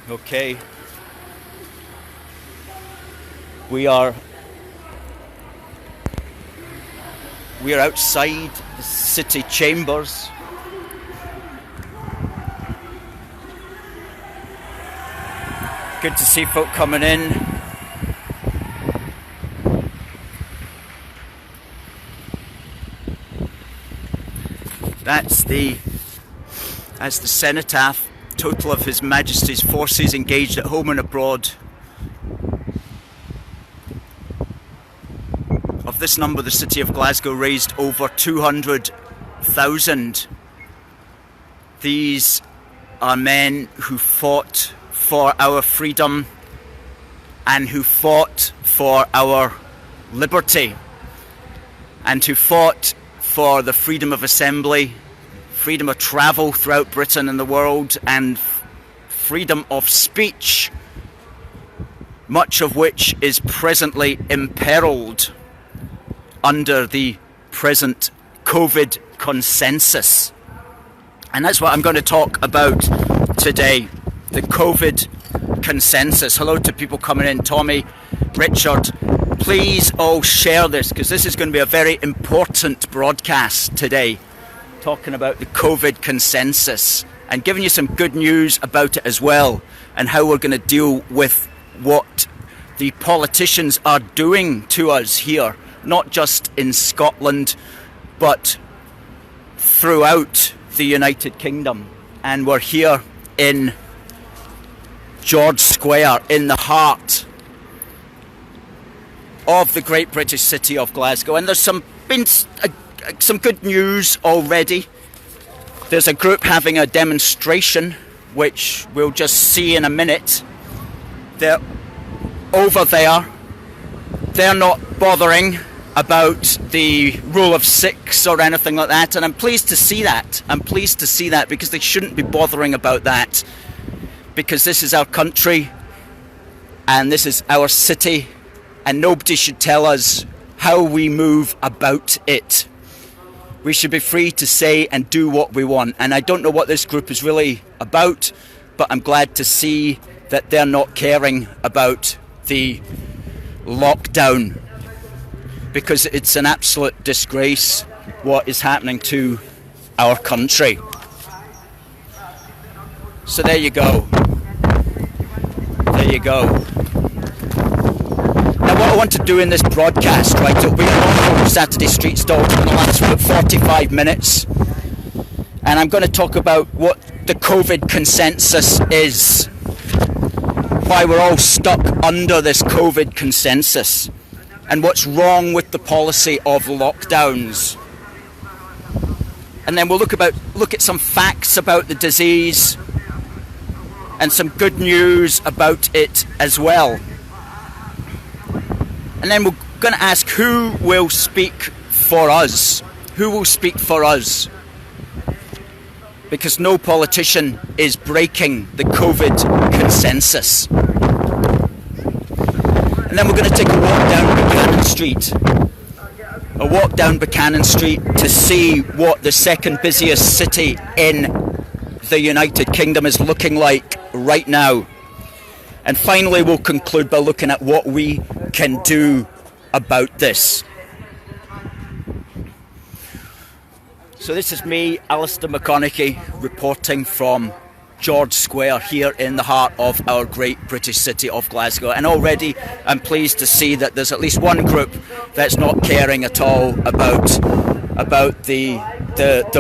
Okay. We are outside the city chambers. Good to see folk coming in. That's the cenotaph, total of His Majesty's forces engaged at home and abroad. Of this number, the city of Glasgow raised over 200,000. These are men who fought for our freedom and who fought for our liberty and who fought for the freedom of assembly, freedom of travel throughout Britain and the world, and freedom of speech, much of which is presently imperilled under the present Covert Consensus. And that's what I'm going to talk about today, the Covert Consensus. Hello to people coming in, Tommy, Richard. Please all share this, because this is going to be a very important broadcast today, talking about the Covert Consensus and giving you some good news about it as well, and how we're going to deal with what the politicians are doing to us here, not just in Scotland, but throughout the United Kingdom. And we're here in George Square, in the heart of the great British city of Glasgow. And there's been some good news already. There's a group having a demonstration, which we'll just see in a minute. They're over there. They're not bothering about the rule of six or anything like that, and I'm pleased to see that. I'm pleased to see that, because they shouldn't be bothering about that, because this is our country and this is our city, and nobody should tell us how we move about it. We should be free to say and do what we want. And I don't know what this group is really about, but I'm glad to see that they're not caring about the lockdown, because it's an absolute disgrace what is happening to our country. So there you go. There you go. Now what I want to do in this broadcast, right, it'll be a normal Saturday street stall. It's going to last for about 45 minutes. And I'm going to talk about what the Covert Consensus is. Why we're all stuck under this Covert Consensus. And what's wrong with the policy of lockdowns. And then we'll look at some facts about the disease and some good news about it as well. And then we're going to ask who will speak for us. Who will speak for us? Because no politician is breaking the Covert Consensus. And then we're going to take a walk down Buchanan Street. A walk down Buchanan Street to see what the second busiest city in the United Kingdom is looking like right now. And finally we'll conclude by looking at what we can do about this. So this is me, Alistair McConnachie, reporting from George Square here in the heart of our great British city of Glasgow. And already I'm pleased to see that there's at least one group that's not caring at all about the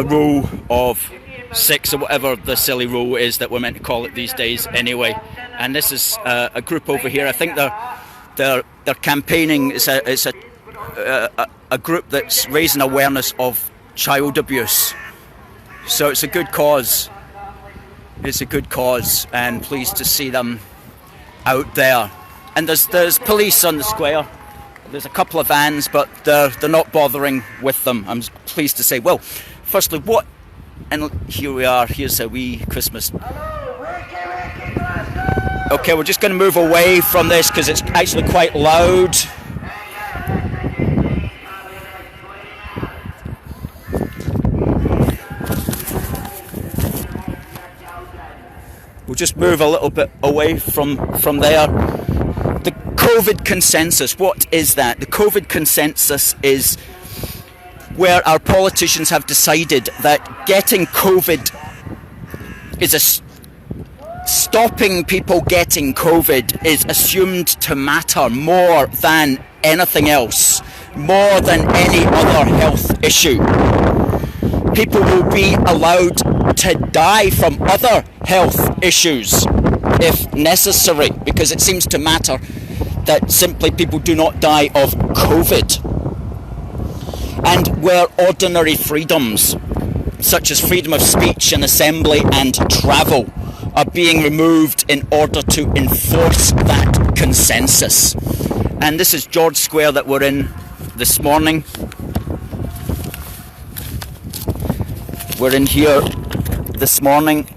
rule of six, or whatever the silly rule is that we're meant to call it these days anyway. And this is a group over here. I think they're campaigning. It's a group that's raising awareness of child abuse. So it's a good cause. It's a good cause, and pleased to see them out there. And there's police on the square. There's a couple of vans, but they're not bothering with them. I'm pleased to say. Well, firstly, what? And here we are. Here's a wee Christmas. Okay, we're just going to move away from this because it's actually quite loud. We'll just move a little bit away from there. The COVID consensus, what is that? The COVID consensus is where our politicians have decided that getting COVID is stopping people getting COVID is assumed to matter more than anything else, more than any other health issue. People will be allowed to die from other health issues if necessary, because it seems to matter that simply people do not die of COVID. And where ordinary freedoms, such as freedom of speech and assembly and travel, are being removed in order to enforce that consensus. And this is George Square that we're in this morning. We're in here this morning,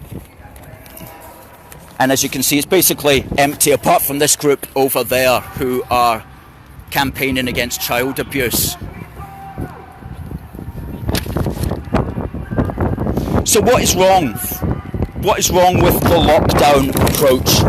and as you can see, it's basically empty apart from this group over there who are campaigning against child abuse. So what is wrong? What is wrong with the lockdown approach?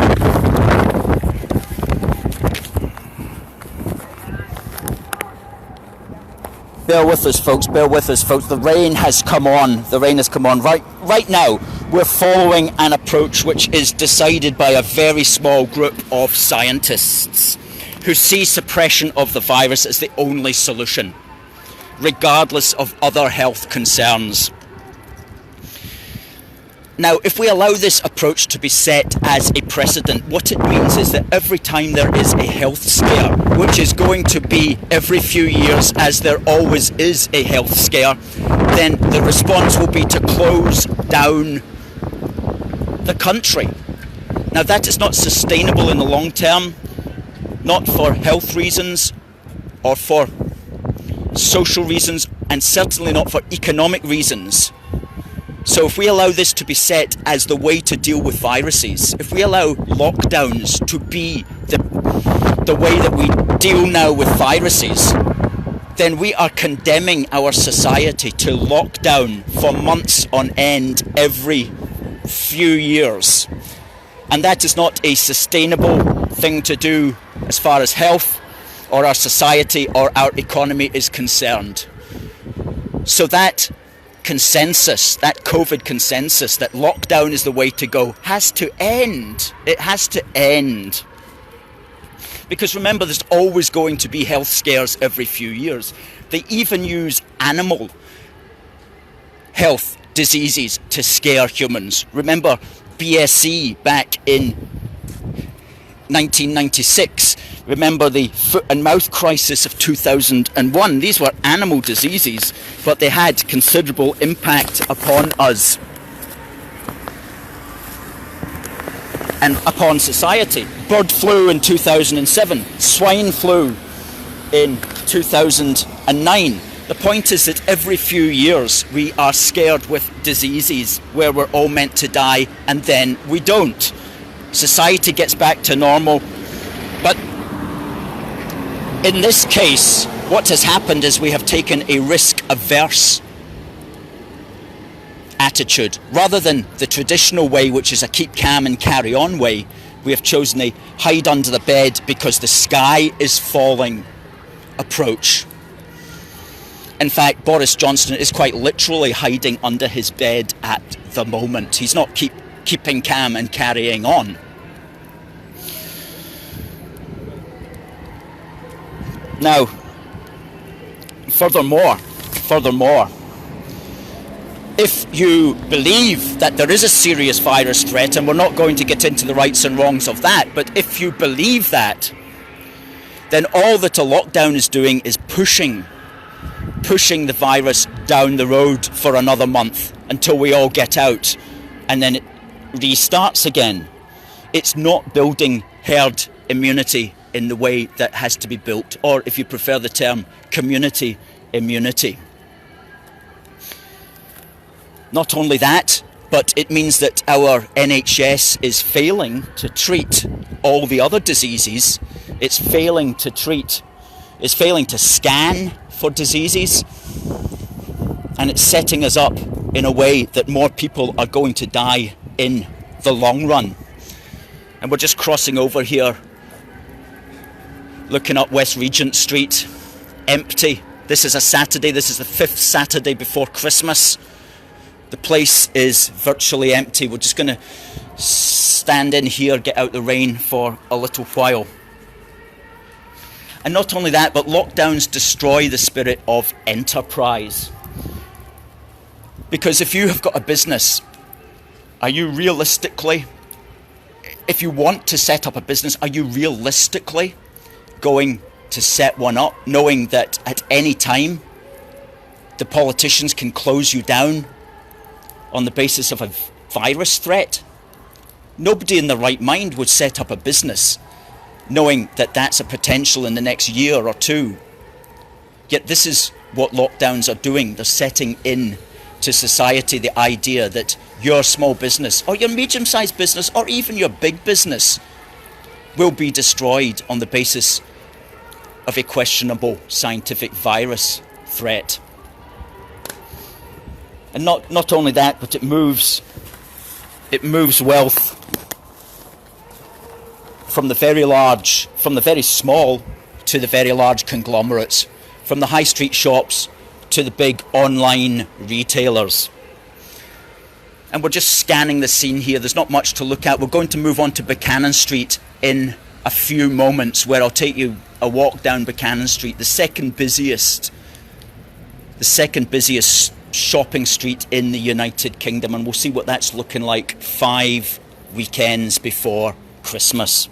Bear with us, folks. Bear with us, folks. The rain has come on. The rain has come on. Right now, we're following an approach which is decided by a very small group of scientists who see suppression of the virus as the only solution, regardless of other health concerns. Now, if we allow this approach to be set as a precedent, what it means is that every time there is a health scare, which is going to be every few years, as there always is a health scare, then the response will be to close down the country. Now, that is not sustainable in the long term, not for health reasons or for social reasons, and certainly not for economic reasons. So if we allow this to be set as the way to deal with viruses, if we allow lockdowns to be the way that we deal now with viruses, then we are condemning our society to lockdown for months on end every few years. And that is not a sustainable thing to do as far as health or our society or our economy is concerned. So that consensus, that COVID consensus, that lockdown is the way to go, has to end. It has to end. Because remember, there's always going to be health scares every few years. They even use animal health diseases to scare humans. Remember BSE back in 1996. Remember the foot and mouth crisis of 2001. These were animal diseases, but they had considerable impact upon us and upon society. Bird flu in 2007, swine flu in 2009. The point is that every few years we are scared with diseases where we're all meant to die and then we don't. Society gets back to normal, but in this case, what has happened is we have taken a risk-averse attitude. Rather than the traditional way, which is a keep calm and carry on way, we have chosen a hide under the bed because the sky is falling approach. In fact, Boris Johnson is quite literally hiding under his bed at the moment. He's not keeping calm and carrying on. Now, furthermore, if you believe that there is a serious virus threat, and we're not going to get into the rights and wrongs of that, but if you believe that, then all that a lockdown is doing is pushing the virus down the road for another month until we all get out, and then it restarts again. It's not building herd immunity in the way that has to be built, or if you prefer the term, community immunity. Not only that, but it means that our NHS is failing to treat all the other diseases. It's failing to scan for diseases, and it's setting us up in a way that more people are going to die in the long run. And we're just crossing over here, looking up West Regent Street, empty. This is a Saturday, this is the 5th Saturday before Christmas. The place is virtually empty. We're just going to stand in here, get out the rain for a little while. And not only that, but lockdowns destroy the spirit of enterprise. Because if you have got a business, are you realistically, if you want to set up a business, are you realistically going to set one up, knowing that at any time the politicians can close you down on the basis of a virus threat? Nobody in their right mind would set up a business knowing that that's a potential in the next year or two. Yet this is what lockdowns are doing. They're setting in to society the idea that your small business or your medium-sized business or even your big business will be destroyed on the basis of a questionable scientific virus threat. And not only that, but it moves wealth from the very small to the very large conglomerates, from the high street shops to the big online retailers. And we're just scanning the scene here. There's not much to look at. We're going to move on to Buchanan Street in a few moments, where I'll take you a walk down Buchanan Street, the second busiest shopping street in the United Kingdom, and we'll see what that's looking like 5 weekends before Christmas.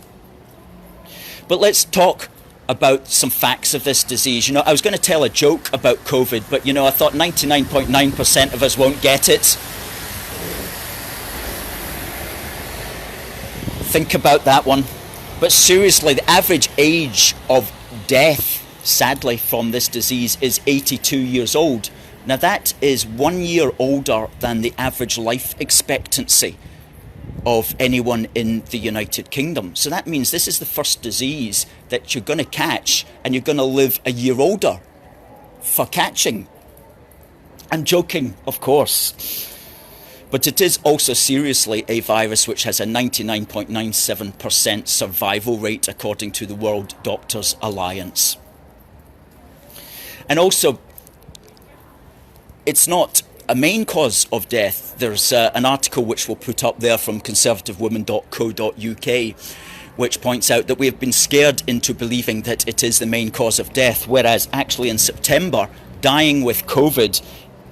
But let's talk about some facts of this disease. I was going to tell a joke about COVID, but I thought 99.9% of us won't get it. Think about that one. But seriously, the average age of death, sadly, from this disease is 82 years old. Now that is 1 year older than the average life expectancy of anyone in the United Kingdom. So that means this is the first disease that you're going to catch, and you're going to live a year older for catching. I'm joking, of course. But it is also seriously a virus which has a 99.97% survival rate, according to the World Doctors Alliance. And also, it's not a main cause of death. There's an article which we'll put up there from conservativewomen.co.uk, which points out that we have been scared into believing that it is the main cause of death, whereas actually in September, dying with COVID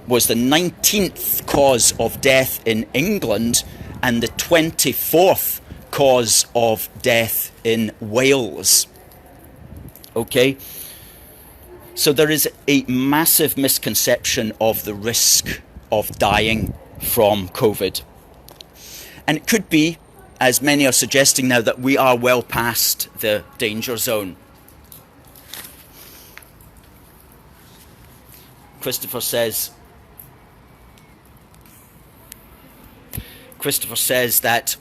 was the 19th cause of death in England and the 24th cause of death in Wales. Okay? So there is a massive misconception of the risk of dying from COVID. And it could be, as many are suggesting now, that we are well past the danger zone. Christopher says that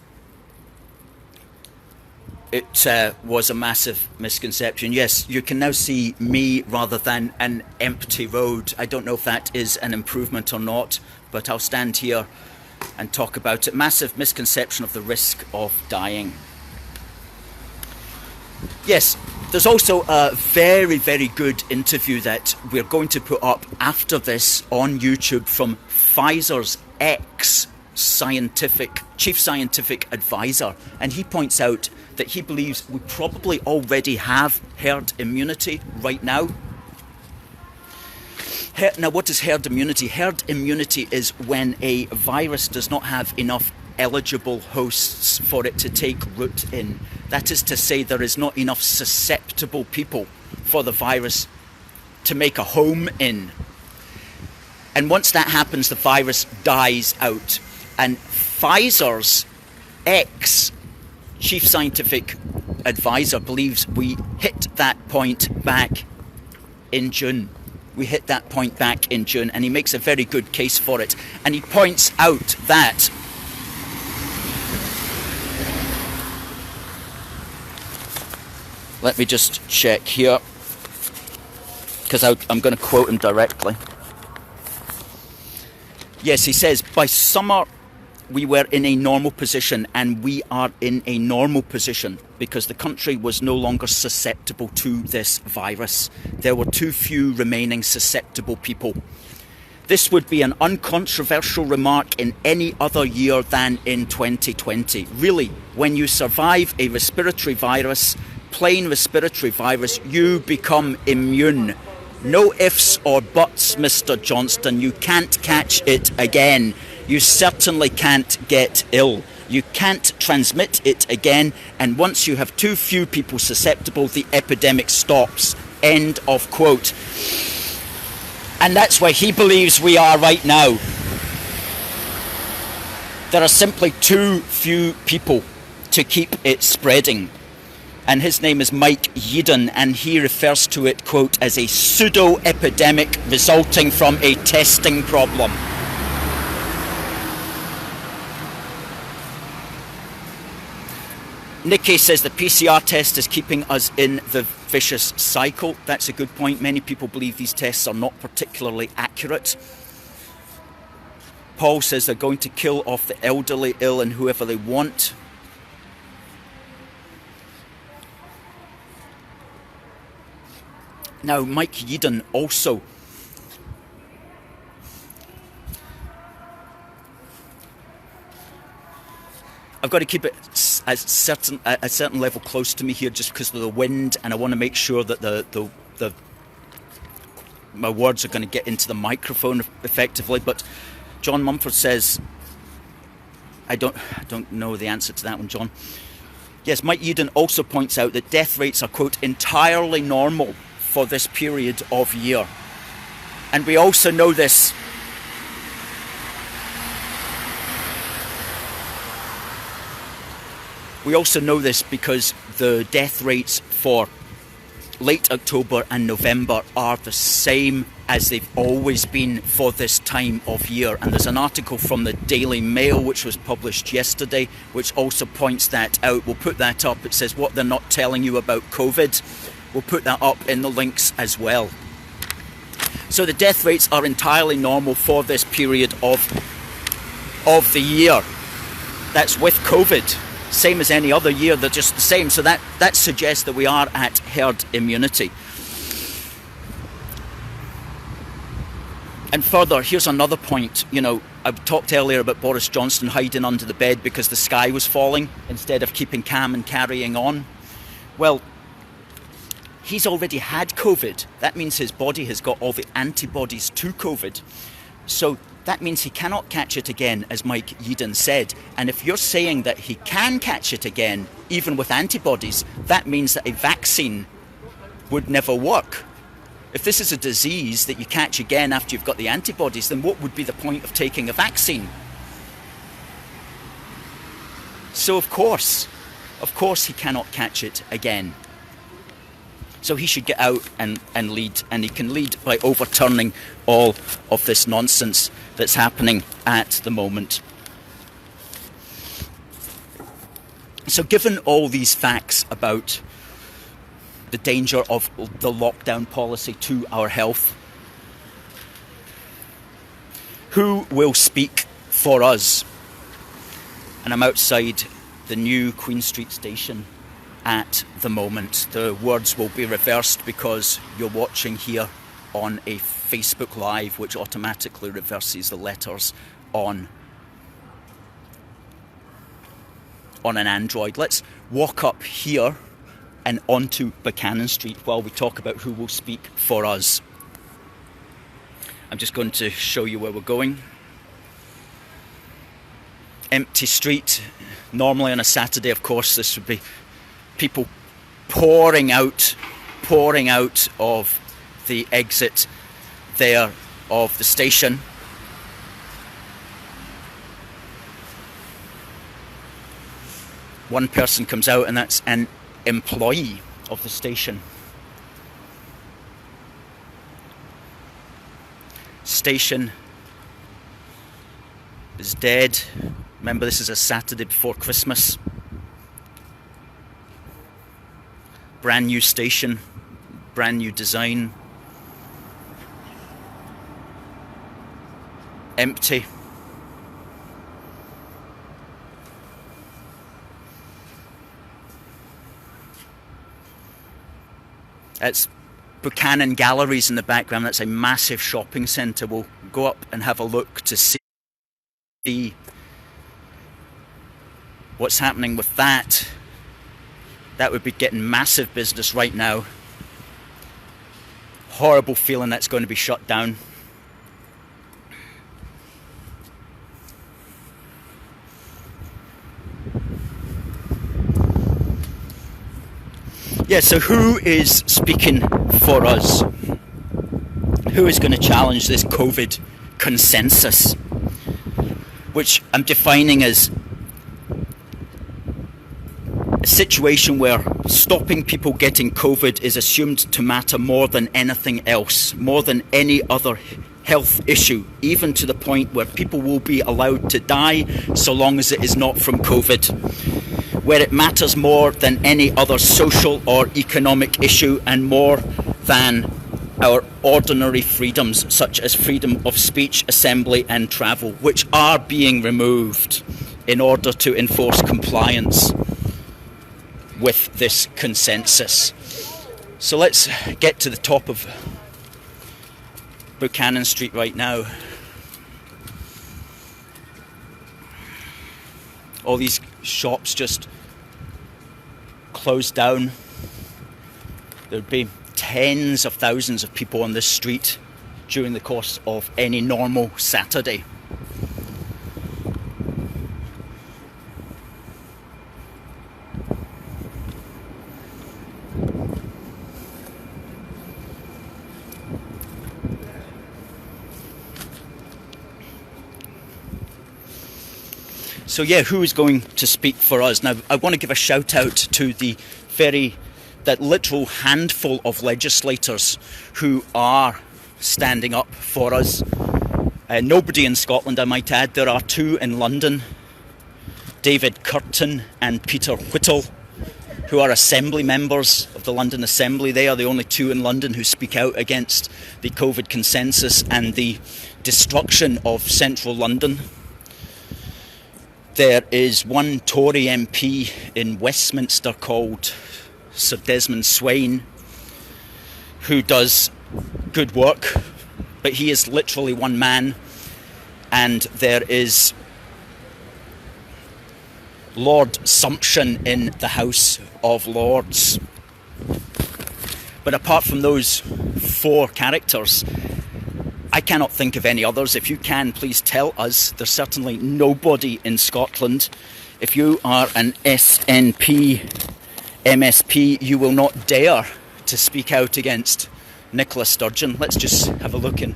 it was a massive misconception. Yes, you can now see me rather than an empty road. I don't know if that is an improvement or not, but I'll stand here and talk about it. Massive misconception of the risk of dying. Yes, there's also a very, very good interview that we're going to put up after this on YouTube from Pfizer's chief scientific advisor, and he points out that he believes we probably already have herd immunity right now. Now, what is herd immunity? Herd immunity is when a virus does not have enough eligible hosts for it to take root in. That is to say, there is not enough susceptible people for the virus to make a home in. And once that happens, the virus dies out. And Pfizer's chief scientific advisor believes we hit that point back in June. And he makes a very good case for it. And he points out that let me just check here, because I'm going to quote him directly. Yes, he says, by summer we were in a normal position, and we are in a normal position because the country was no longer susceptible to this virus. There were too few remaining susceptible people. This would be an uncontroversial remark in any other year than in 2020. Really, when you survive a respiratory virus, plain respiratory virus, you become immune. No ifs or buts, Mr. Johnston. You can't catch it again. You certainly can't get ill. You can't transmit it again. And once you have too few people susceptible, the epidemic stops. End of quote. And that's where he believes we are right now. There are simply too few people to keep it spreading. And his name is Mike Yeadon, and he refers to it, quote, as a pseudo-epidemic resulting from a testing problem. Nikki says the PCR test is keeping us in the vicious cycle. That's a good point. Many people believe these tests are not particularly accurate. Paul says they're going to kill off the elderly, ill, and whoever they want. Now, Mike Yeadon also I've got to keep it a certain level close to me here just because of the wind, and I want to make sure that my words are going to get into the microphone effectively. But John Mumford says, I don't know the answer to that one, John. Yes, Mike Yeadon also points out that death rates are, quote, entirely normal for this period of year. And we also know this. We also know this because the death rates for late October and November are the same as they've always been for this time of year. And there's an article from the Daily Mail which was published yesterday which also points that out. We'll put that up. It says what they're not telling you about COVID. We'll put that up in the links as well. So the death rates are entirely normal for this period of the year. That's with COVID. Same as any other year, they're just the same. So that suggests that we are at herd immunity. And further, here's another point. You know, I talked earlier about Boris Johnson hiding under the bed because the sky was falling instead of keeping calm and carrying on. Well, he's already had COVID. That means his body has got all the antibodies to COVID. So that means he cannot catch it again, as Mike Yeadon said. And if you're saying that he can catch it again, even with antibodies, that means that a vaccine would never work. If this is a disease that you catch again after you've got the antibodies, then what would be the point of taking a vaccine? So of course he cannot catch it again. So he should get out and lead, and he can lead by overturning all of this nonsense that's happening at the moment. So given all these facts about the danger of the lockdown policy to our health, who will speak for us? And I'm outside the new Queen Street station at the moment. The words will be reversed because you're watching here on a Facebook Live, which automatically reverses the letters on an Android. Let's walk up here and onto Buchanan Street while we talk about who will speak for us. I'm just going to show you where we're going. Empty street. Normally on a Saturday, of course, this would be people pouring out of the exit there of the station. One person comes out, and that's an employee of the station. Station is dead. Remember, this is a Saturday before Christmas. Brand new station, brand new design. Empty. It's Buchanan Galleries in the background. That's a massive shopping centre. We'll go up and have a look to see what's happening with that. That would be getting massive business right now. Horrible feeling that's going to be shut down. Yeah, so who is speaking for us? Who is going to challenge this COVID consensus, which I'm defining as a situation where stopping people getting COVID is assumed to matter more than anything else, more than any other health issue, even to the point where people will be allowed to die so long as it is not from COVID, where it matters more than any other social or economic issue and more than our ordinary freedoms, such as freedom of speech, assembly and travel, which are being removed in order to enforce compliance with this consensus. So let's get to the top of Buchanan Street right now. All these shops just closed down. There'd be tens of thousands of people on this street during the course of any normal Saturday. So yeah, who is going to speak for us? Now, I want to give a shout out to that literal handful of legislators who are standing up for us. Nobody in Scotland, I might add. There are two in London, David Curtin and Peter Whittle, who are Assembly members of the London Assembly. They are the only two in London who speak out against the COVID consensus and the destruction of central London. There is one Tory MP in Westminster called Sir Desmond Swayne, who does good work, but he is literally one man. And there is Lord Sumption in the House of Lords. But apart from those four characters, I cannot think of any others. If you can, please tell us. There's certainly nobody in Scotland. If you are an SNP MSP, you will not dare to speak out against Nicola Sturgeon. Let's just have a look in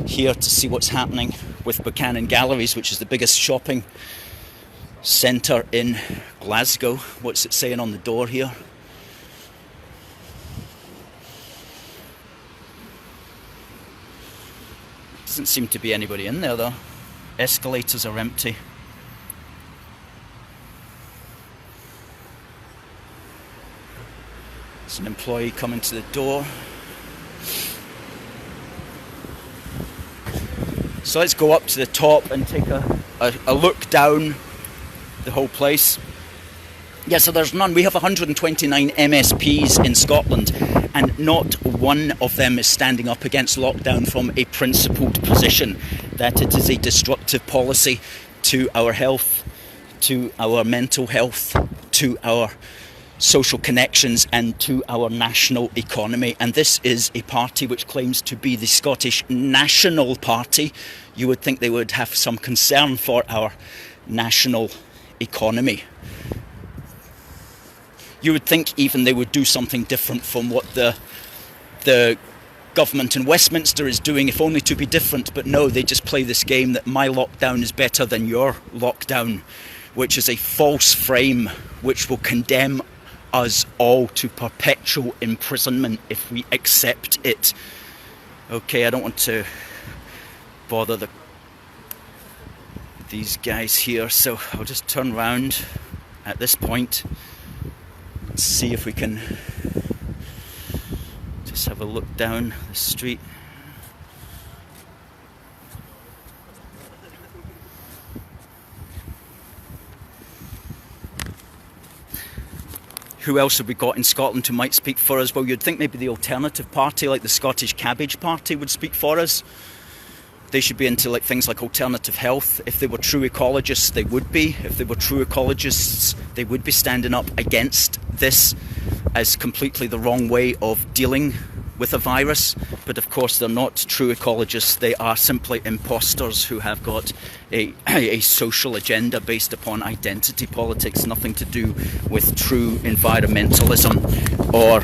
here to see what's happening with Buchanan Galleries, which is the biggest shopping centre in Glasgow. What's it saying on the door here? Doesn't seem to be anybody in there though. Escalators are empty. There's an employee coming to the door. So let's go up to the top and take a look down the whole place. Yeah, so there's none. We have 129 MSPs in Scotland, and not one of them is standing up against lockdown from a principled position that it is a destructive policy to our health, to our mental health, to our social connections and to our national economy. And this is a party which claims to be the Scottish National Party. You would think they would have some concern for our national economy. You would think even they would do something different from what the government in Westminster is doing, if only to be different. But no, they just play this game that my lockdown is better than your lockdown, which is a false frame which will condemn us all to perpetual imprisonment if we accept it. Okay, I don't want to bother these guys here, so I'll just turn round at this point. Let's see if we can just have a look down the street. who else have we got in Scotland who might speak for us? Well, you'd think maybe the Alternative Party, like the Scottish Cabbage Party, would speak for us. They should be into things like alternative health. If they were true ecologists, they would be. If they were true ecologists, they would be standing up against this as completely the wrong way of dealing with a virus. But of course, they're not true ecologists. They are simply imposters who have got a social agenda based upon identity politics, nothing to do with true environmentalism or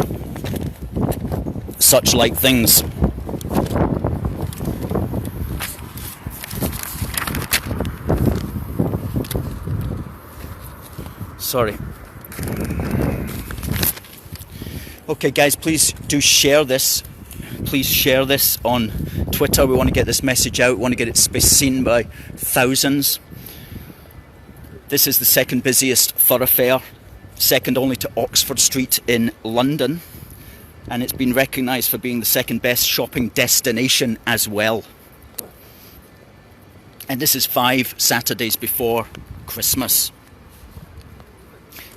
such like things. Sorry. Okay, guys, please do share this. Please share this on Twitter. We want to get this message out. We want to get it seen by thousands. This is the second busiest thoroughfare, second only to Oxford Street in London. And it's been recognised for being the second best shopping destination as well. And this is 5 Saturdays before Christmas.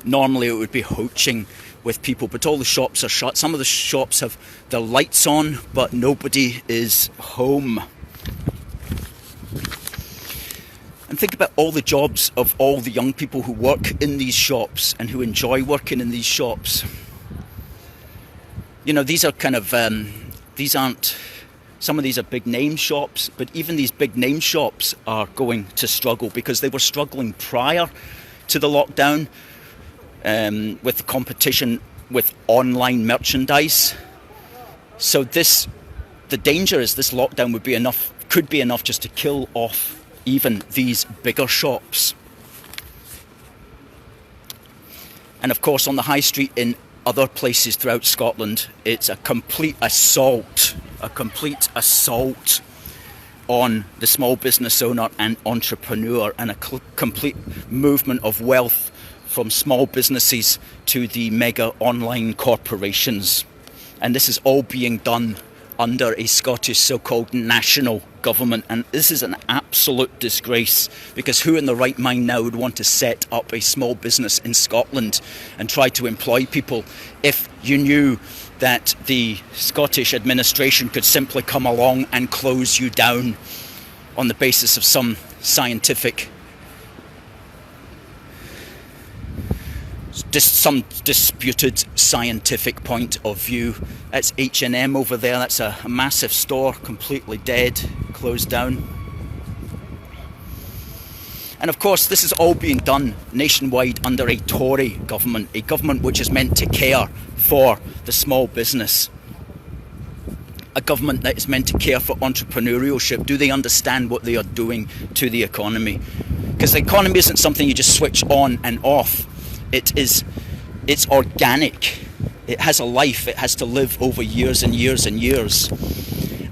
Normally it would be hoaching with people, but all the shops are shut. Some of the shops have their lights on, but nobody is home. And think about all the jobs of all the young people who work in these shops and who enjoy working in these shops. You know, these are kind of, some of these are big name shops, but even these big name shops are going to struggle because they were struggling prior to the lockdown. With the competition with online merchandise. So the danger is this lockdown could be enough just to kill off even these bigger shops. And of course on the high street in other places throughout Scotland, it's a complete assault on the small business owner and entrepreneur, and a complete movement of wealth from small businesses to the mega online corporations. And this is all being done under a Scottish so-called national government. And this is an absolute disgrace, because who in the right mind now would want to set up a small business in Scotland and try to employ people if you knew that the Scottish administration could simply come along and close you down on the basis of some disputed scientific point of view. That's H&M over there. That's a massive store, completely dead, closed down. And of course, this is all being done nationwide under a Tory government, a government which is meant to care for the small business, a government that is meant to care for entrepreneurship. Do they understand what they are doing to the economy? Because the economy isn't something you just switch on and off. It's organic. It has a life. It has to live over years and years and years.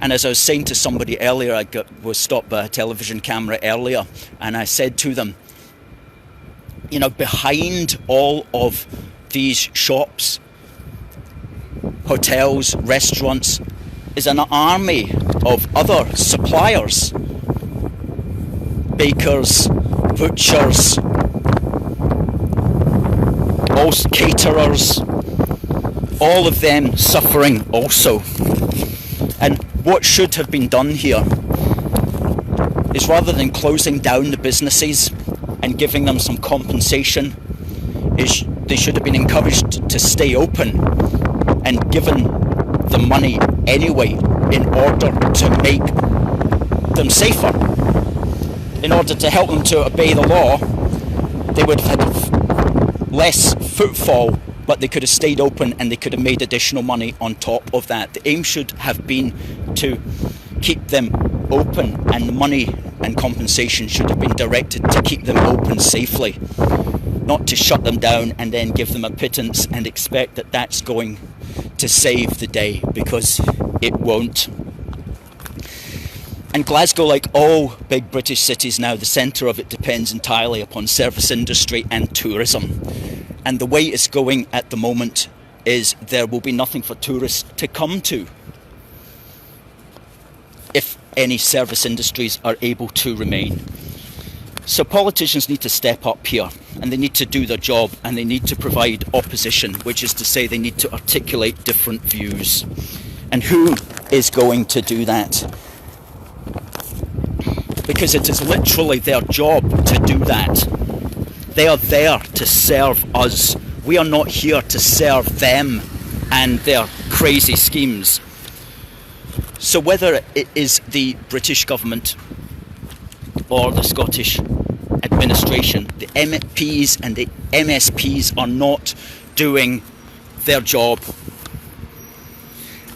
And as I was saying to somebody earlier, I was stopped by a television camera earlier, and I said to them, you know, behind all of these shops, hotels, restaurants, is an army of other suppliers, bakers, butchers, also caterers, all of them suffering also. And what should have been done here is, rather than closing down the businesses and giving them some compensation, is they should have been encouraged to stay open and given the money anyway in order to make them safer. In order to help them to obey the law, they would have had less footfall, but they could have stayed open and they could have made additional money on top of that. The aim should have been to keep them open, and the money and compensation should have been directed to keep them open safely, not to shut them down and then give them a pittance and expect that that's going to save the day, because it won't. And Glasgow, like all big British cities now, the centre of it depends entirely upon service industry and tourism. And the way it's going at the moment is there will be nothing for tourists to come to if any service industries are able to remain. So politicians need to step up here. and they need to do their job, and they need to provide opposition, which is to say they need to articulate different views. And who is going to do that? Because it is literally their job to do that. They are there to serve us. We are not here to serve them and their crazy schemes. So whether it is the British government or the Scottish administration, the MPs and the MSPs are not doing their job.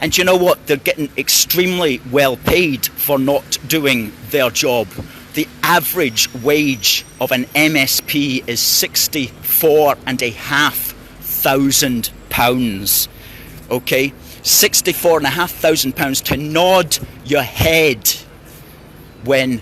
And you know what? They're getting extremely well paid for not doing their job. The average wage of an MSP is £64,500. Okay? £64,500 to nod your head when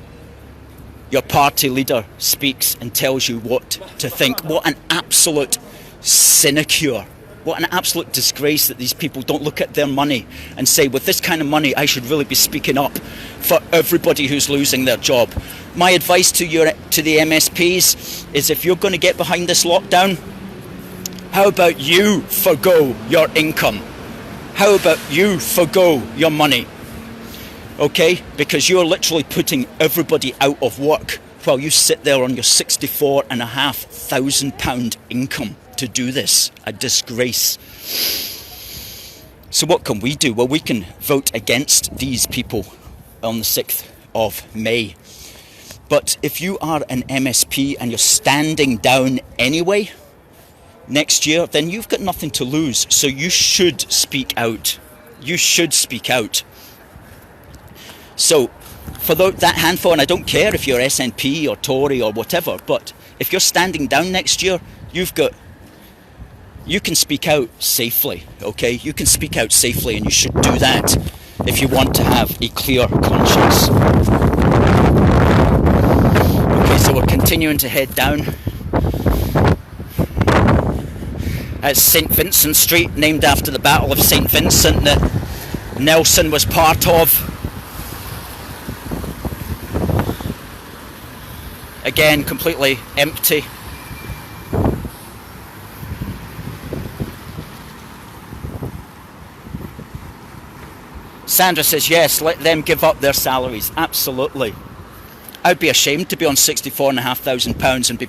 your party leader speaks and tells you what to think. What an absolute sinecure. What an absolute disgrace that these people don't look at their money and say, with this kind of money, I should really be speaking up for everybody who's losing their job. My advice to the MSPs is, if you're going to get behind this lockdown, how about you forgo your income? How about you forgo your money? Okay? Because you're literally putting everybody out of work while you sit there on your £64,500 income to do this. A disgrace. So what can we do? Well, we can vote against these people on the 6th of May. But if you are an MSP and you're standing down anyway next year, then you've got nothing to lose. So you should speak out. You should speak out. So for that handful, and I don't care if you're SNP or Tory or whatever, but if you're standing down next year, you can speak out safely, okay? You can speak out safely, and you should do that if you want to have a clear conscience. Okay, so we're continuing to head down. At St. Vincent Street, named after the Battle of St. Vincent that Nelson was part of. Again, completely empty. Sandra says, yes, let them give up their salaries. Absolutely. I'd be ashamed to be on £64,500 and be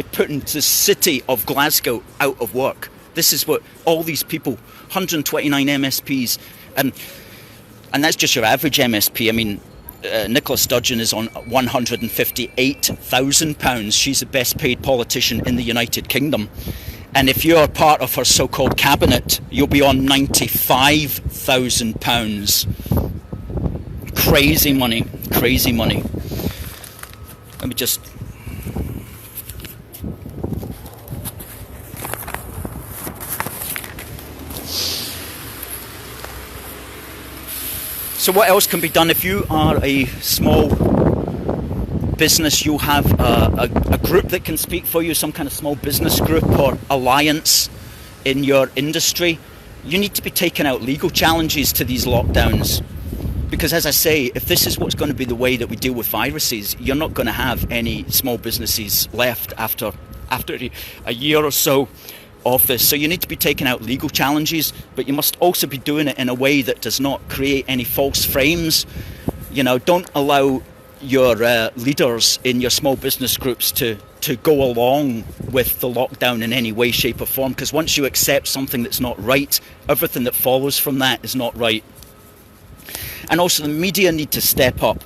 putting the city of Glasgow out of work. This is what all these people, 129 MSPs, and that's just your average MSP. I mean, Nicola Sturgeon is on £158,000. She's the best paid politician in the United Kingdom. And if you're part of her so-called cabinet, you'll be on £95,000. Crazy money, crazy money. Let me just... So what else can be done? If you are a small business, you have a group that can speak for you, some kind of small business group or alliance in your industry. You need to be taking out legal challenges to these lockdowns. Because as I say, if this is what's going to be the way that we deal with viruses, you're not going to have any small businesses left after a year or so of this. So you need to be taking out legal challenges, but you must also be doing it in a way that does not create any false frames. You know, don't allow your leaders in your small business groups to go along with the lockdown in any way, shape or form, because once you accept something that's not right, everything that follows from that is not right. And also the media need to step up.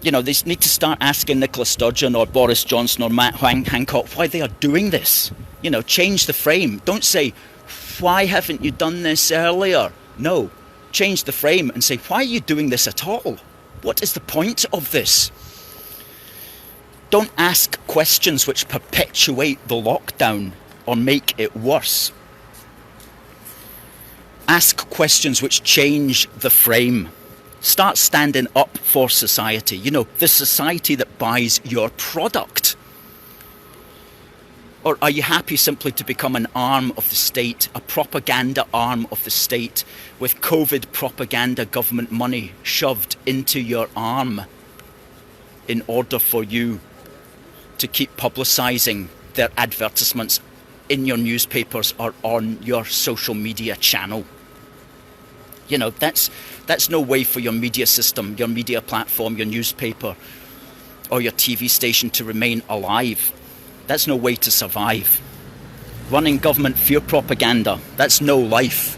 You know, they need to start asking Nicola Sturgeon or Boris Johnson or Matt Hancock why they are doing this. You know, change the frame. Don't say, why haven't you done this earlier? No, change the frame and say, why are you doing this at all? What is the point of this? Don't ask questions which perpetuate the lockdown or make it worse. Ask questions which change the frame. Start standing up for society. You know, the society that buys your product. Or are you happy simply to become an arm of the state, a propaganda arm of the state, with COVID propaganda government money shoved into your arm in order for you to keep publicising their advertisements in your newspapers or on your social media channel. You know, that's no way for your media system, your media platform, your newspaper or your TV station to remain alive. That's no way to survive. Running government fear propaganda, that's no life.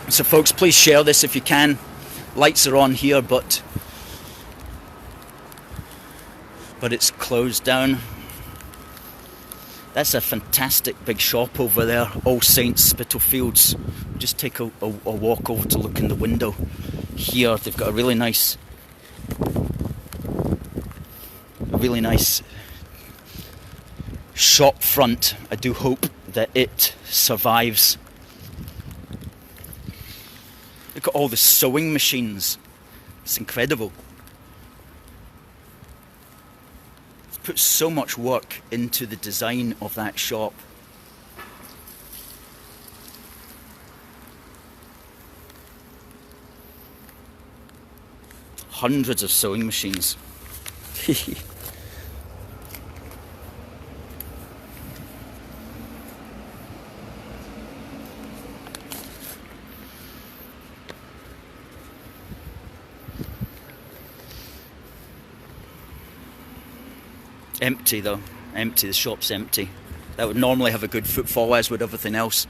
So folks, please share this if you can. Lights are on here, but it's closed down. That's a fantastic big shop over there, All Saints Spitalfields. Just take a walk over to look in the window. Here they've got a really nice shop front. I do hope that it survives. Look at all the sewing machines. It's incredible. It's put so much work into the design of that shop. Hundreds of sewing machines. Empty though, empty, the shop's empty. That would normally have a good footfall, as would everything else.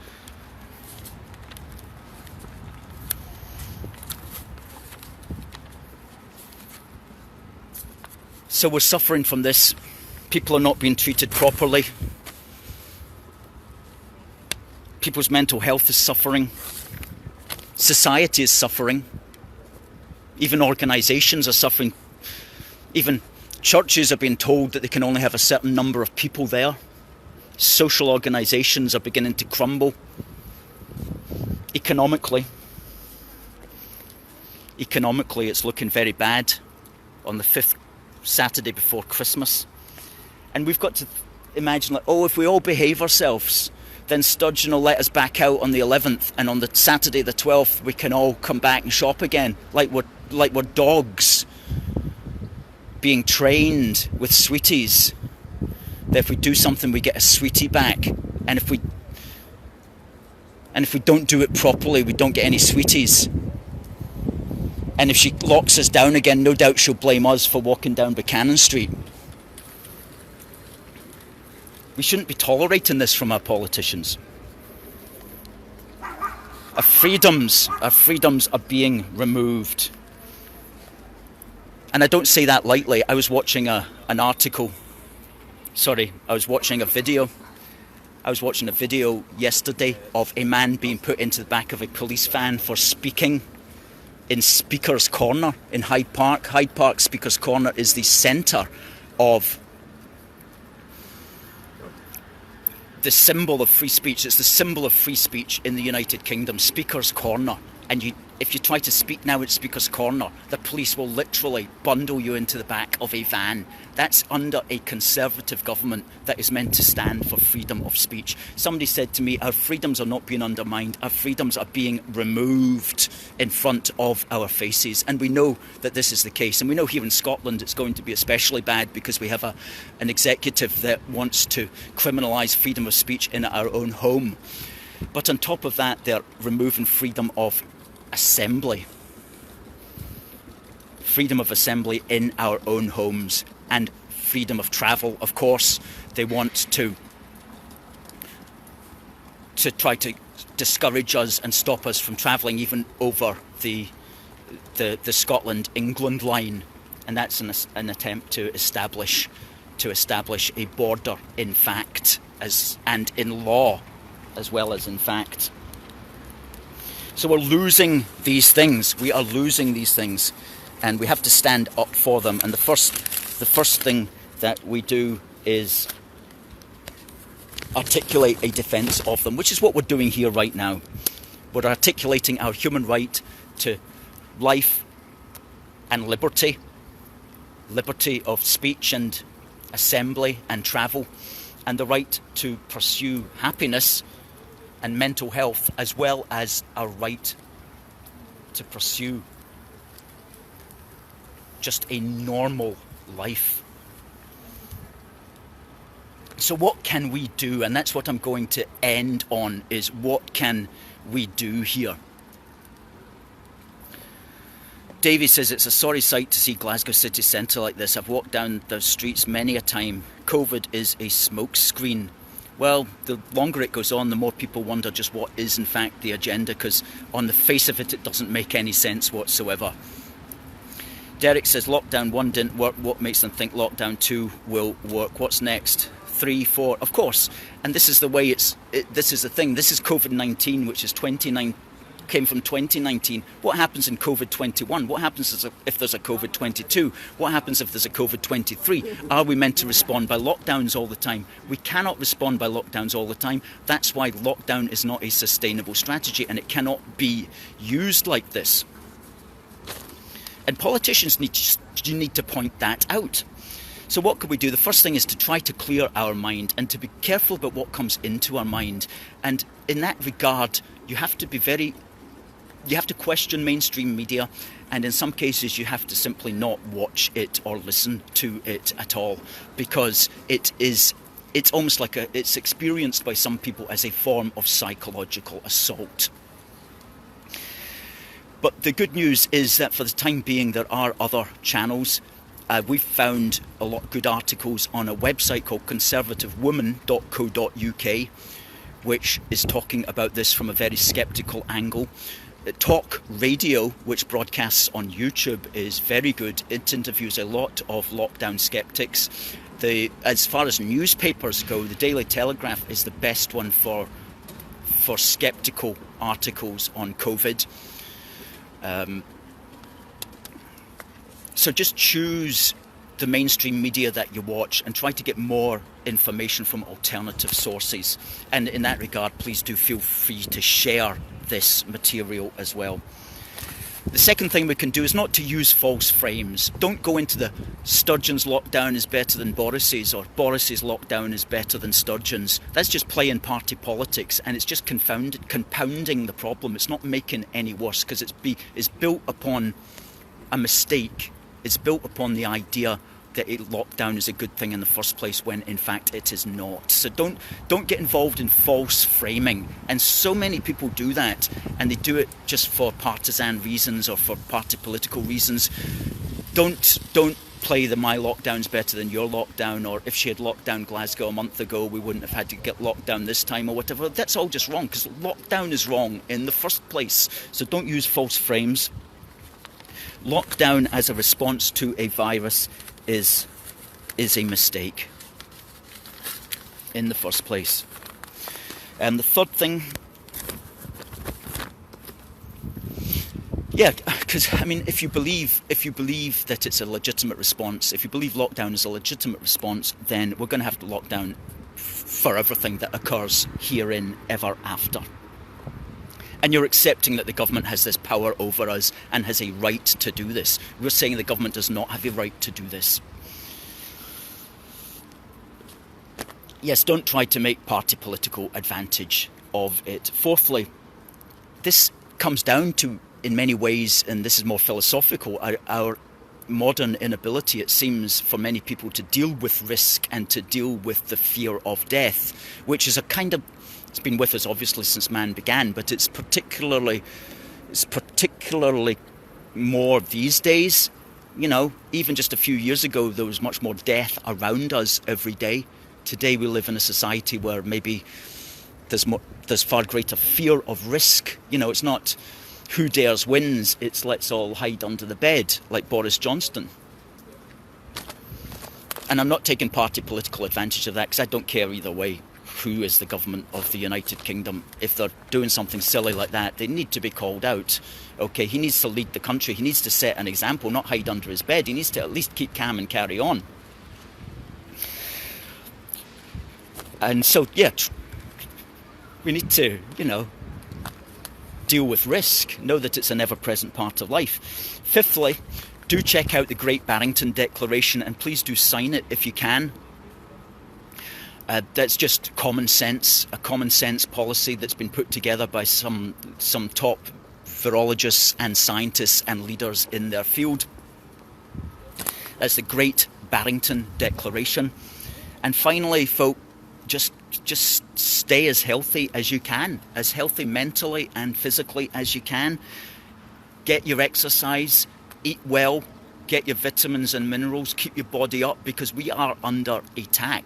So we're suffering from this. People are not being treated properly. People's mental health is suffering. Society is suffering. Even organisations are suffering. Even churches are being told that they can only have a certain number of people there. Social organisations are beginning to crumble. Economically, it's looking very bad on the 5th Saturday before Christmas. And we've got to imagine, like, if we all behave ourselves, then Sturgeon will let us back out on the 11th, and on the Saturday the 12th we can all come back and shop again, like we're dogs being trained with sweeties. That if we do something we get a sweetie back, and if we don't do it properly we don't get any sweeties. And if she locks us down again, no doubt she'll blame us for walking down Buchanan Street. We shouldn't be tolerating this from our politicians. Our freedoms are being removed. And I don't say that lightly. I was watching a video. I was watching a video yesterday of a man being put into the back of a police van for speaking in Speaker's Corner in Hyde Park. Hyde Park Speaker's Corner is the centre of the symbol of free speech. It's the symbol of free speech in the United Kingdom, Speaker's Corner. And if you try to speak now at Speaker's Corner, the police will literally bundle you into the back of a van. That's under a Conservative government that is meant to stand for freedom of speech. Somebody said to me, our freedoms are not being undermined, our freedoms are being removed in front of our faces. And we know that this is the case. And we know here in Scotland it's going to be especially bad because we have an executive that wants to criminalise freedom of speech in our own home. But on top of that, they're removing freedom of assembly. Freedom of assembly in our own homes, and freedom of travel. Of course, they want to try to discourage us and stop us from travelling even over the Scotland-England line, and that's an attempt to establish a border in fact and in law as well as in fact. So we're losing these things. We are losing these things, and we have to stand up for them. And the first thing that we do is articulate a defence of them, which is what we're doing here right now. We're articulating our human right to life and liberty of speech and assembly and travel, and the right to pursue happiness and mental health, as well as our right to pursue just a normal life. So what can we do? And that's what I'm going to end on, is what can we do here? Davey says, it's a sorry sight to see Glasgow city centre like this. I've walked down the streets many a time. COVID is a smokescreen. Well, the longer it goes on, the more people wonder just what is in fact the agenda, because on the face of it, it doesn't make any sense whatsoever. Derek says, lockdown 1 didn't work. What makes them think lockdown 2 will work? What's next? 3, 4, of course. And this is the way this is the thing. This is COVID-19, which is came from 2019. What happens in COVID-21? What happens if there's a COVID-22? What happens if there's a COVID-23? Are we meant to respond by lockdowns all the time? We cannot respond by lockdowns all the time. That's why lockdown is not a sustainable strategy, and it cannot be used like this. And politicians need to point that out. So what could we do? The first thing is to try to clear our mind and to be careful about what comes into our mind. And in that regard, you have to question mainstream media, and in some cases you have to simply not watch it or listen to it at all, because it's almost like it's experienced by some people as a form of psychological assault. But the good news is that for the time being there are other channels. We've found a lot of good articles on a website called conservativewoman.co.uk, which is talking about this from a very sceptical angle. Talk Radio, which broadcasts on YouTube, is very good. It interviews a lot of lockdown skeptics. As far as newspapers go, the Daily Telegraph is the best one for sceptical articles on COVID. So just choose the mainstream media that you watch and try to get more information from alternative sources. And in that regard, please do feel free to share this material as well. The second thing we can do is not to use false frames. Don't go into the Sturgeon's lockdown is better than Boris's, or Boris's lockdown is better than Sturgeon's. That's just playing party politics, and it's just compounding the problem. It's not making any worse, because it's built upon a mistake. It's built upon the idea that a lockdown is a good thing in the first place, when in fact it is not. So don't get involved in false framing. And so many people do that, and they do it just for partisan reasons or for party political reasons. Don't play the my lockdown's better than your lockdown, or if she had locked down Glasgow a month ago we wouldn't have had to get locked down this time, or whatever. That's all just wrong, because lockdown is wrong in the first place. So don't use false frames. Lockdown as a response to a virus is a mistake in the first place. And the third thing, because I mean, if you believe that it's a legitimate response, if you believe lockdown is a legitimate response, then we're going to have to lock down for everything that occurs herein ever after. And you're accepting that the government has this power over us and has a right to do this. We're saying the government does not have a right to do this. Yes, don't try to make party political advantage of it. Fourthly, this comes down to, in many ways, and this is more philosophical, our modern inability, it seems, for many people to deal with risk and to deal with the fear of death, which is a kind of, it's been with us obviously since man began, but it's particularly more these days. You know, even just a few years ago there was much more death around us every day. Today we live in a society where maybe there's far greater fear of risk. You know, it's not who dares wins, it's let's all hide under the bed, like Boris Johnson. And I'm not taking party political advantage of that, because I don't care either way who is the government of the United Kingdom. If they're doing something silly like that, they need to be called out. Okay, he needs to lead the country, he needs to set an example, not hide under his bed. He needs to at least keep calm and carry on. And so, we need to, deal with risk, know that it's an ever-present part of life. Fifthly, do check out the Great Barrington Declaration, and please do sign it if you can. That's just common sense, a common sense policy that's been put together by some top virologists and scientists and leaders in their field. That's the Great Barrington Declaration. And finally, folk, just stay as healthy as you can, as healthy mentally and physically as you can. Get your exercise, eat well, get your vitamins and minerals, keep your body up, because we are under attack.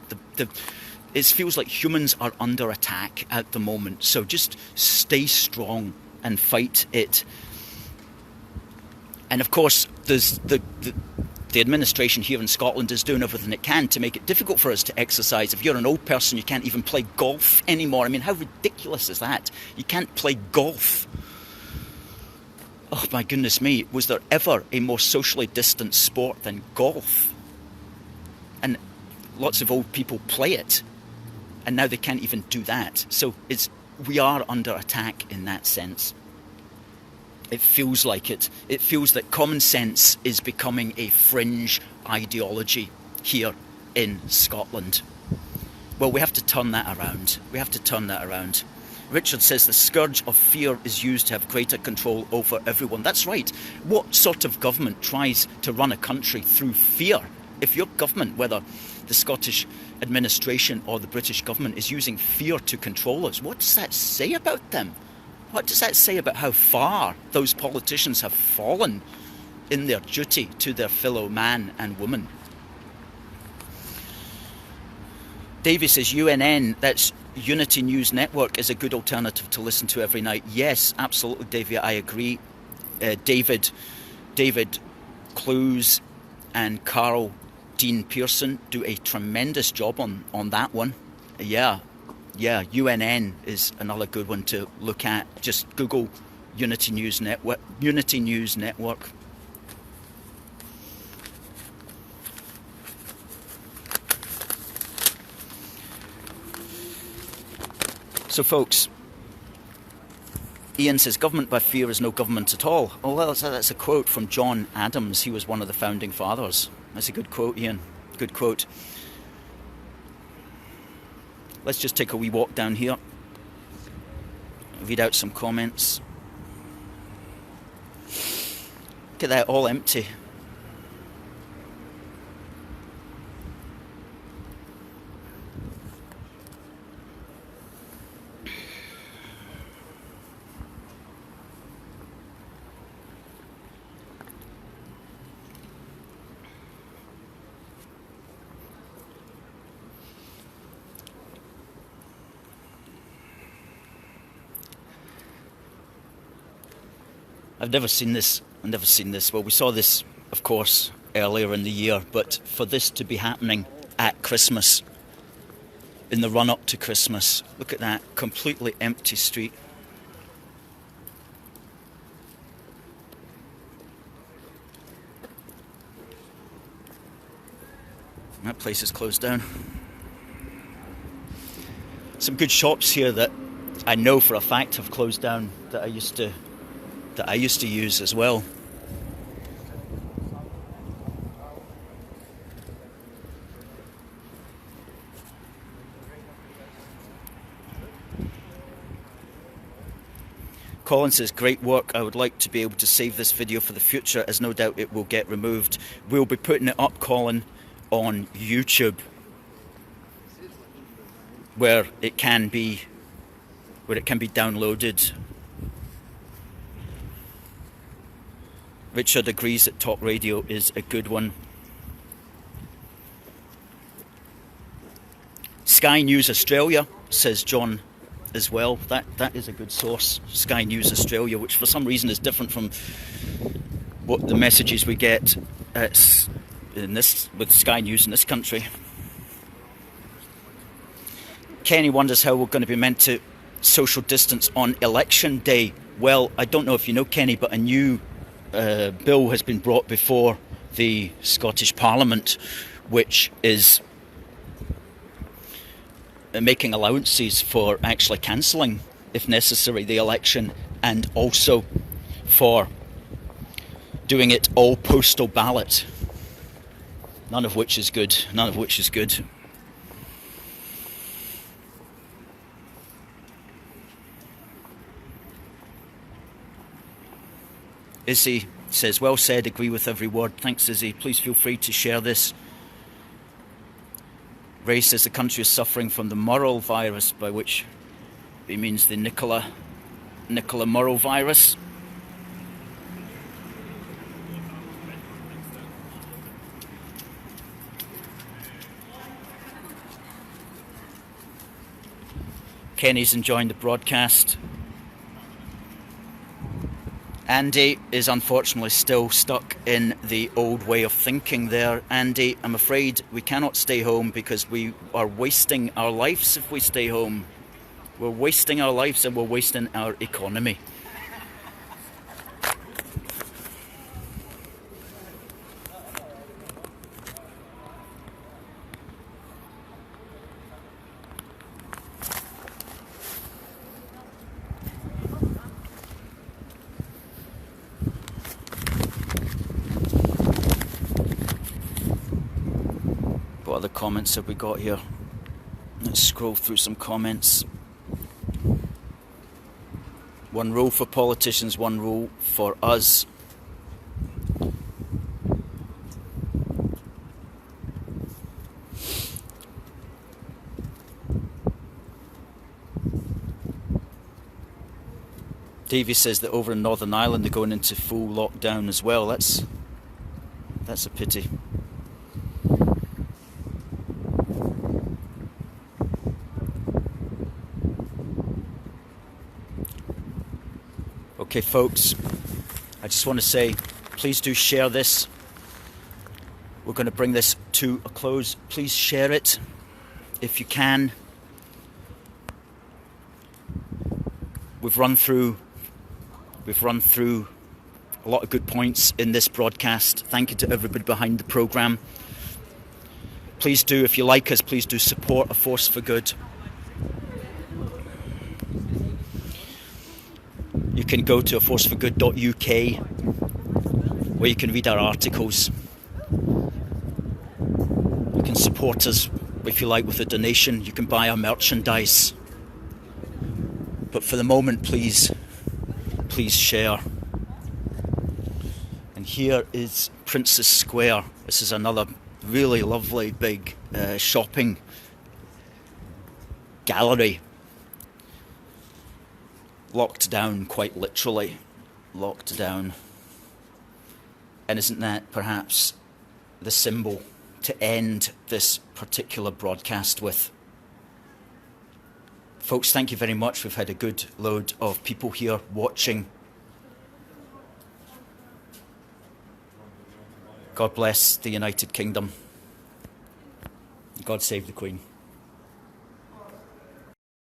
It feels like humans are under attack at the moment. So just stay strong and fight it. And of course, there's the administration here in Scotland is doing everything it can to make it difficult for us to exercise. If you're an old person, you can't even play golf anymore. I mean, how ridiculous is that? You can't play golf. Oh my goodness me, was there ever a more socially distant sport than golf? And lots of old people play it, and now they can't even do that. So we are under attack in that sense. It feels like it. It feels that common sense is becoming a fringe ideology here in Scotland. Well, we have to turn that around. We have to turn that around. Richard says the scourge of fear is used to have greater control over everyone. That's right. What sort of government tries to run a country through fear? If your government, whether the Scottish administration or the British government, is using fear to control us, what does that say about them? What does that say about how far those politicians have fallen in their duty to their fellow man and woman? Davey says UNN, that's Unity News Network, is a good alternative to listen to every night. Yes, absolutely, Davey, I agree. David Clues and Carl Dean Pearson do a tremendous job on that one. Yeah, UNN is another good one to look at. Just Google Unity News Network. So folks, Ian says government by fear is no government at all. Oh well, that's a quote from John Adams. He was one of the founding fathers. That's a good quote, Ian. Good quote. Let's just take a wee walk down here. Read out some comments. Look at that, all empty. I've never seen this. Well, we saw this, of course, earlier in the year, but for this to be happening at Christmas, in the run-up to Christmas, look at that, completely empty street. That place is closed down. Some good shops here that I know for a fact have closed down that I used to use as well. Colin says, great work. I would like to be able to save this video for the future, as no doubt it will get removed. We'll be putting it up, Colin, on YouTube, where it can be downloaded. Richard agrees that talk radio is a good one. Sky News Australia, says John as well. That is a good source, Sky News Australia, which for some reason is different from what the messages we get with Sky News in this country. Kenny wonders how we're going to be meant to social distance on election day. Well, I don't know if you know, Kenny, but a new bill has been brought before the Scottish Parliament, which is making allowances for actually cancelling, if necessary, the election, and also for doing it all postal ballot. None of which is good. Izzy says, well said, agree with every word. Thanks, Izzy. Please feel free to share this. Ray says the country is suffering from the moral virus, by which he means the Nicola Murrow virus. Kenny's enjoying the broadcast. Andy is unfortunately still stuck in the old way of thinking there. Andy, I'm afraid we cannot stay home because we are wasting our lives if we stay home. We're wasting our lives and we're wasting our economy. What other comments have we got here? Let's scroll through some comments. One rule for politicians, one rule for us. Davey says that over in Northern Ireland they're going into full lockdown as well. That's a pity. Okay, folks, I just want to say, please do share this. We're going to bring this to a close. Please share it if you can. We've run through a lot of good points in this broadcast. Thank you to everybody behind the programme. Please do, if you like us, please do support A Force for Good. You can go to aforceforgood.uk where you can read our articles. You can support us, if you like, with a donation. You can buy our merchandise. But for the moment, please share. And here is Princess Square. This is another really lovely big shopping gallery. Locked down, quite literally. Locked down. And isn't that perhaps the symbol to end this particular broadcast with? Folks, thank you very much. We've had a good load of people here watching. God bless the United Kingdom. God save the Queen.